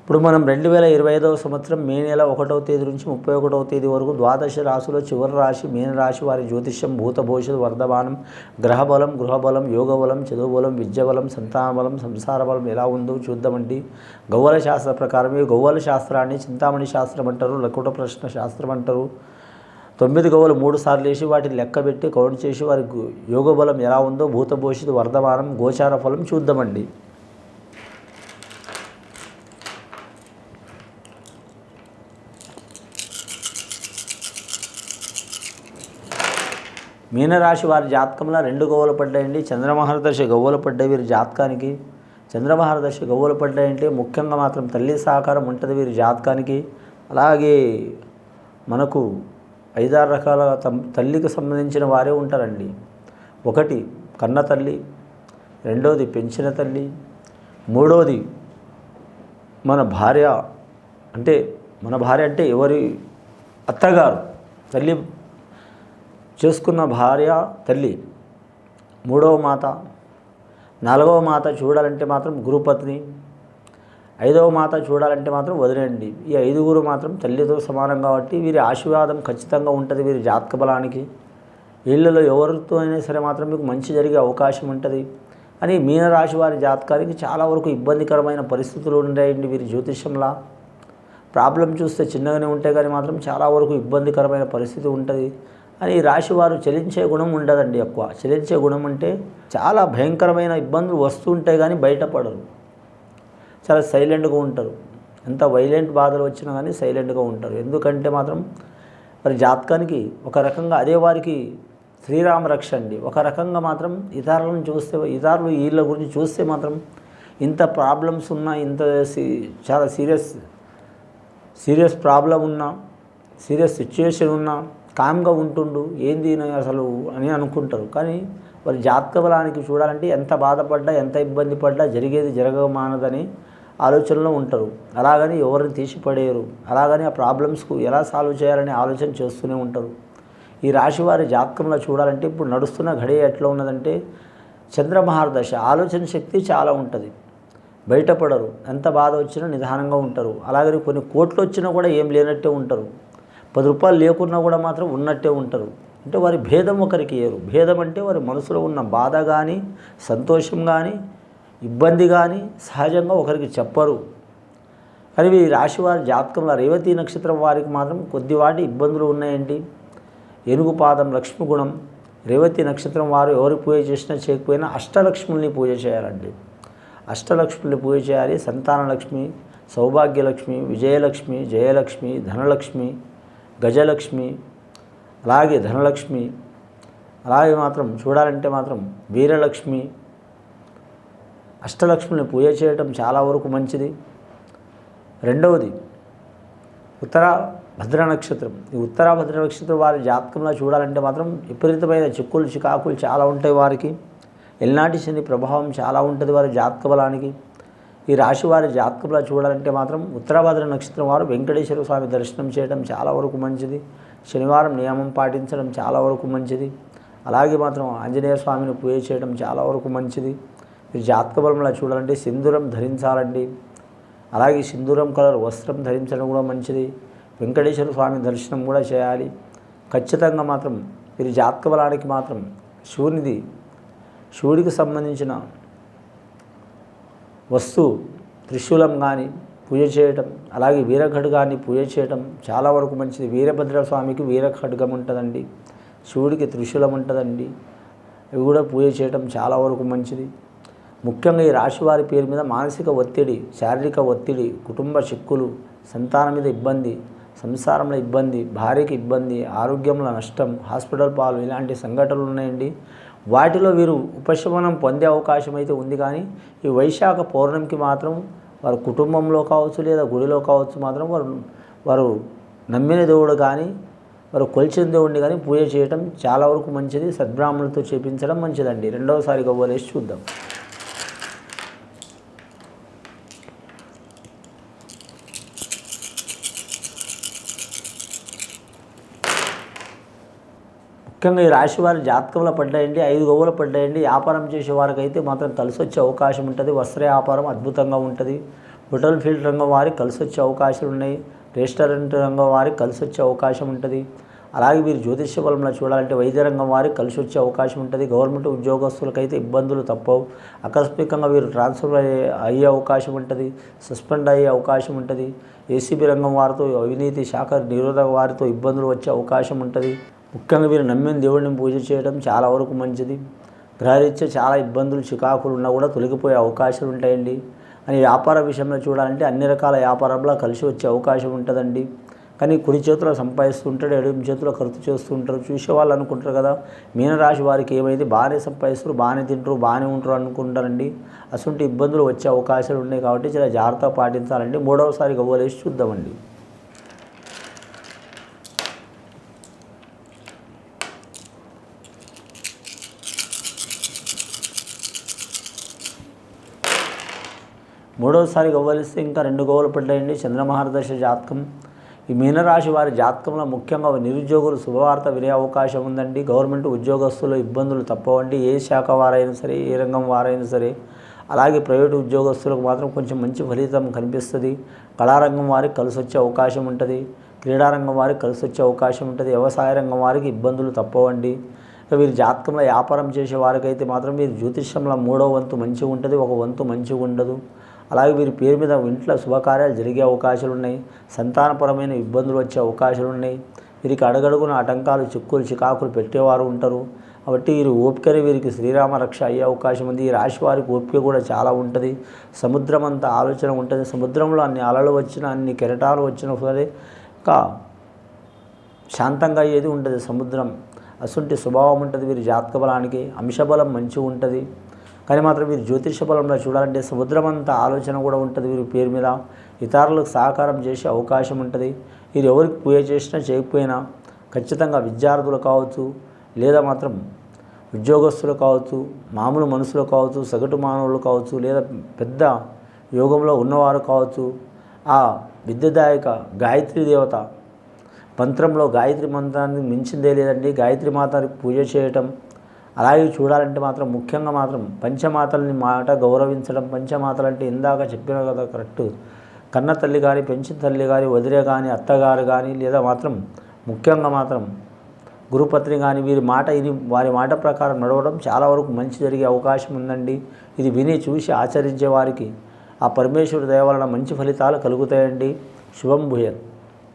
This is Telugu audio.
ఇప్పుడు మనం 2025వ సంవత్సరం మే నెల 1వ తేదీ నుంచి 31వ తేదీ వరకు ద్వాదశ రాశిలో చివరి రాశి మీనరాశి వారి జ్యోతిష్యం భూత భవిష్యత్ వర్ధమానం గ్రహబలం గృహబలం యోగబలం చదువు బలం విద్య బలం సంతాన బలం సంసార బలం ఎలా ఉందో చూద్దామండి. గవ్వల శాస్త్ర ప్రకారం ఈ గవ్వల శాస్త్రాన్ని చింతామణి శాస్త్రం అంటారు, లకుట ప్రశ్న శాస్త్రం అంటారు. 9 గవ్వలు 3 సార్లు వేసి వాటిని లెక్కబెట్టి కౌంట్ చేసి వారికి యోగబలం ఎలా ఉందో భూత భవిష్యత్ వర్ధమానం గోచార ఫలం చూద్దామండి. మీనరాశి వారి జాతకంలో 2 గవ్వలు పడ్డాయండి. చంద్రమహర్దశ గవ్వలు పడ్డాయి వీరి జాతకానికి. చంద్రమహర్దశ గవ్వలు పడ్డాయంటే ముఖ్యంగా మాత్రం తల్లి సహకారం ఉంటుంది వీరి జాతకానికి. అలాగే మనకు 5-6 రకాల తల్లికి సంబంధించిన వారే ఉంటారండి. ఒకటి కన్న తల్లి, రెండవది పెంచిన తల్లి, మూడవది మన భార్య అంటే ఎవరి అత్తగారు తల్లి చేసుకున్న భార్య తల్లి, మూడవ మాత, నాలుగవ మాత చూడాలంటే మాత్రం గురుపత్ని, 5వ మాత చూడాలంటే మాత్రం వదిలేండి. ఈ 5గురు మాత్రం తల్లితో సమానం కాబట్టి వీరి ఆశీర్వాదం ఖచ్చితంగా ఉంటుంది వీరి జాతక బలానికి. వీళ్ళలో ఎవరితో అయినా సరే మాత్రం మీకు మంచి జరిగే అవకాశం ఉంటుంది అని మీనరాశి వారి జాతకానికి చాలా వరకు ఇబ్బందికరమైన పరిస్థితులు ఉంటాయండి. వీరి జ్యోతిష్యంలా ప్రాబ్లం చూస్తే చిన్నగానే ఉంటే కానీ మాత్రం చాలా వరకు ఇబ్బందికరమైన పరిస్థితి ఉంటుంది అని రాశి వారు చలించే గుణం ఉండదండి. ఎక్కువ చలించే గుణం అంటే చాలా భయంకరమైన ఇబ్బందులు వస్తుంటాయి కానీ బయటపడరు, చాలా సైలెంట్గా ఉంటారు. ఎంత వైలెంట్ బాధలు వచ్చినా కానీ సైలెంట్గా ఉంటారు. ఎందుకంటే మాత్రం మరి జాతకానికి ఒక రకంగా అదే వారికి శ్రీరామ రక్ష అండి. ఒక రకంగా మాత్రం ఇతరులను చూస్తే ఇతరులు వీళ్ళ గురించి చూస్తే మాత్రం ఇంత ప్రాబ్లమ్స్ ఉన్నా, ఇంత చాలా సీరియస్ ప్రాబ్లం ఉన్నా, సీరియస్ సిచ్యువేషన్ ఉన్నా కామ్గా ఉంటుండు ఏంది అసలు అని అనుకుంటారు. కానీ వారి జాతక బలానికి చూడాలంటే ఎంత బాధపడ్డా ఎంత ఇబ్బంది పడ్డా జరిగేది జరగమానదని ఆలోచనలో ఉంటారు. అలాగని ఎవరిని తీసిపడేయరు. అలాగని ఆ ప్రాబ్లమ్స్కు ఎలా సాల్వ్ చేయాలని ఆలోచన చేస్తూనే ఉంటారు. ఈ రాశి వారి జాతకంలో చూడాలంటే ఇప్పుడు నడుస్తున్న ఘడియ ఎట్లా ఉన్నదంటే చంద్రమహర్దశ ఆలోచన శక్తి చాలా ఉంటుంది, బయటపడరు. ఎంత బాధ వచ్చినా నిదానంగా ఉంటారు. అలాగని కొన్ని కోట్లు వచ్చినా కూడా ఏం లేనట్టే ఉంటారు. 10 రూపాయలు లేకున్నా కూడా మాత్రం ఉన్నట్టే ఉంటారు. అంటే వారి భేదం ఒకరికి ఏరు. భేదం అంటే వారి మనసులో ఉన్న బాధ కానీ సంతోషం కానీ ఇబ్బంది కానీ సహజంగా ఒకరికి చెప్పరు. కానీ ఈ రాశి వారి జాతకంలో రేవతి నక్షత్రం వారికి మాత్రం కొద్దివాటి ఇబ్బందులు ఉన్నాయండి. ఏనుగు పాదం లక్ష్మి గుణం. రేవతి నక్షత్రం వారు ఎవరు పూజ చేసినా చేయకపోయినా అష్టలక్ష్ముల్ని పూజ చేయాలండి. అష్టలక్ష్ముల్ని పూజ చేయాలి. సంతానలక్ష్మి, సౌభాగ్యలక్ష్మి, విజయలక్ష్మి, జయలక్ష్మి, ధనలక్ష్మి, గజలక్ష్మి, అలాగే ధనలక్ష్మి, అలాగే మాత్రం చూడాలంటే మాత్రం వీరలక్ష్మి, అష్టలక్ష్మిని పూజ చేయటం చాలా వరకు మంచిది. రెండవది ఉత్తరాభద్ర నక్షత్రం. ఈ ఉత్తరాభద్ర నక్షత్రం వారి జాతకంలో చూడాలంటే మాత్రం విపరీతమైన చిక్కులు చికాకులు చాలా ఉంటాయి వారికి. ఎల్నాటి శని ప్రభావం చాలా ఉంటుంది వారి జాతక బలానికి. ఈ రాశి వారి జాతకంలో చూడాలంటే మాత్రం ఉత్తరాభద్ర నక్షత్రం వారు వెంకటేశ్వర స్వామి దర్శనం చేయడం చాలా వరకు మంచిది. శనివారం నియమం పాటించడం చాలా వరకు మంచిది. అలాగే మాత్రం ఆంజనేయ స్వామిని పూజ చేయడం చాలా వరకు మంచిది. ఈ జాతక బలంలో చూడాలంటే సింధూరం ధరించాలండి. అలాగే సింధూరం కలర్ వస్త్రం ధరించడం కూడా మంచిది. వెంకటేశ్వర స్వామి దర్శనం కూడా చేయాలి ఖచ్చితంగా. మాత్రం వీరి జాతక బలానికి మాత్రం శివుడికి సంబంధించిన వస్తువు త్రిశూలం కానీ పూజ చేయటం, అలాగే వీరఖడ్గాన్ని పూజ చేయటం చాలా వరకు మంచిది. వీరభద్ర స్వామికి వీరఖడ్గం ఉంటుందండి, శివుడికి త్రిశూలం ఉంటుందండి. ఇవి కూడా పూజ చేయటం చాలా వరకు మంచిది. ముఖ్యంగా ఈ రాశి వారి పేరు మీద మానసిక ఒత్తిడి, శారీరక ఒత్తిడి, కుటుంబ చిక్కులు, సంతానం మీద ఇబ్బంది, సంసారంలో ఇబ్బంది, భార్యకి ఇబ్బంది, ఆరోగ్యంలో నష్టం, హాస్పిటల్ పాలు ఇలాంటి సంఘటనలు ఉన్నాయండి. వాటిలో వీరు ఉపశమనం పొందే అవకాశం అయితే ఉంది. కానీ ఈ వైశాఖ పౌర్ణమికి మాత్రం వారి కుటుంబంలో కావచ్చు లేదా గుడిలో కావచ్చు మాత్రం వారు నమ్మిన దేవుడు కానీ వారు కొలిచిన దేవుడిని కానీ పూజ చేయటం చాలా వరకు మంచిది. సద్బ్రాహ్మణులతో చేపించడం మంచిదండి. రెండవసారి గవ్వలేసి చూద్దాం. ముఖ్యంగా ఈ రాశి వారి జాతకంలో పడ్డాయండి, 5 గవ్వలు పడ్డాయండి. వ్యాపారం చేసే వారికి అయితే మాత్రం కలిసి వచ్చే అవకాశం ఉంటుంది. వస్త్ర వ్యాపారం అద్భుతంగా ఉంటుంది. హోటల్ ఫీల్డ్ రంగం వారికి కలిసి వచ్చే అవకాశాలు ఉన్నాయి. రెస్టారెంట్ రంగం వారికి కలిసి వచ్చే అవకాశం ఉంటుంది. అలాగే వీరు జ్యోతిష్య బలంలో చూడాలంటే వైద్య రంగం వారికి కలిసి వచ్చే అవకాశం ఉంటుంది. గవర్నమెంట్ ఉద్యోగస్తులకైతే ఇబ్బందులు తప్పవు. ఆకస్మికంగా వీరు ట్రాన్స్ఫర్ అయ్యే అవకాశం ఉంటుంది. సస్పెండ్ అయ్యే అవకాశం ఉంటుంది. ఏసీబీ రంగం వారితో, అవినీతి శాఖ నిరోధక వారితో ఇబ్బందులు వచ్చే అవకాశం ఉంటుంది. ముఖ్యంగా వీరు నమ్మిన దేవుడిని పూజ చేయడం చాలా వరకు మంచిది. గ్రహరీత్యా చాలా ఇబ్బందులు చికాకులు ఉన్నా కూడా తొలగిపోయే అవకాశాలు ఉంటాయండి. అని వ్యాపార విషయంలో చూడాలంటే అన్ని రకాల వ్యాపారంలో కలిసి వచ్చే అవకాశం ఉంటుందండి. కానీ కుడి చేతిలో సంపాదిస్తుంటాడు, ఎడమ చేతిలో ఖర్చు చేస్తుంటారు. చూసేవాళ్ళు అనుకుంటారు కదా మీనరాశి వారికి ఏమైంది, బాగానే సంపాదిస్తారు, బాగానే తింటారు, బాగానే ఉంటారు అనుకుంటారండి. అటువంటి ఇబ్బందులు వచ్చే అవకాశాలు ఉన్నాయి కాబట్టి చాలా జాగ్రత్త పాటించాలండి. మూడవసారి గవ్వలేసి చూద్దామండి. మూడవసారి గవ్వలిస్తే ఇంకా 2 గవ్వలు పడ్డాయండి. చంద్రమహర్దశ జాతకం. ఈ మీనరాశి వారి జాతకంలో ముఖ్యంగా నిరుద్యోగులు శుభవార్త వినే అవకాశం ఉందండి. గవర్నమెంట్ ఉద్యోగస్తులు ఇబ్బందులు తప్పవండి. ఏ శాఖ వారైనా సరే, ఏ రంగం వారైనా సరే. అలాగే ప్రైవేటు ఉద్యోగస్తులకు మాత్రం కొంచెం మంచి ఫలితం కనిపిస్తుంది. కళారంగం వారికి కలిసి వచ్చే అవకాశం ఉంటుంది. క్రీడారంగం వారికి కలిసి వచ్చే అవకాశం ఉంటుంది. వ్యవసాయ రంగం వారికి ఇబ్బందులు తప్పవండి. వీరి జాతకంలో వ్యాపారం చేసే వారికైతే మాత్రం వీరి జ్యోతిష్యంలో 3వ వంతు మంచిగా ఉంటుంది, 1 వంతు మంచిగా ఉండదు. అలాగే వీరి పేరు మీద ఇంట్లో శుభకార్యాలు జరిగే అవకాశాలు ఉన్నాయి. సంతానపరమైన ఇబ్బందులు వచ్చే అవకాశాలు ఉన్నాయి. వీరికి అడుగడుగున ఆటంకాలు, చిక్కులు, చికాకులు పెట్టేవారు ఉంటారు. కాబట్టి వీరి ఓపికనే వీరికి శ్రీరామ రక్ష అయ్యే అవకాశం ఉంది. ఈ రాశి వారికి ఓపిక కూడా చాలా ఉంటుంది. సముద్రం అంత ఆలోచన ఉంటుంది. సముద్రంలో అన్ని అలలు వచ్చినా, అన్ని కెరటాలు వచ్చినా సరే ఇంకా శాంతంగా అయ్యేది ఉంటుంది సముద్రం. అసంటి స్వభావం ఉంటుంది వీరి జాతక బలానికి. అంశబలం మంచిగా ఉంటుంది. కానీ మాత్రం వీరు జ్యోతిష బలంలో చూడాలంటే సముద్రం అంతా ఆలోచన కూడా ఉంటుంది వీరి పేరు మీద. ఇతరులకు సహకారం చేసే అవకాశం ఉంటుంది. వీరు ఎవరికి పూజ చేసినా చేయకపోయినా ఖచ్చితంగా విద్యార్థులు కావచ్చు, లేదా మాత్రం ఉద్యోగస్తులు కావచ్చు, మామూలు మనుషులు కావచ్చు, సగటు మానవులు కావచ్చు, లేదా పెద్ద యోగంలో ఉన్నవారు కావచ్చు, ఆ విద్యదాయక గాయత్రి దేవత మంత్రంలో గాయత్రి మంత్రాన్ని మించిందే లేదండి. గాయత్రి మాతకి పూజ చేయటం. అలాగే చూడాలంటే మాత్రం ముఖ్యంగా మాత్రం పంచమాతల్ని మాట గౌరవించడం. పంచమాతలు అంటే ఇందాక చెప్పిన కదా కరెక్ట్. కన్న తల్లి కానీ, పెంచిన తల్లి కానీ, వదిలే కానీ, అత్తగారు కానీ, లేదా మాత్రం ముఖ్యంగా మాత్రం గురుపత్ని కానీ వీరి మాట ఇది వారి మాట ప్రకారం నడవడం చాలా వరకు మంచి జరిగే అవకాశం ఉందండి. ఇది విని చూసి ఆచరించే వారికి ఆ పరమేశ్వరుడి దయ వలన మంచి ఫలితాలు కలుగుతాయండి. శుభం భూయాత్.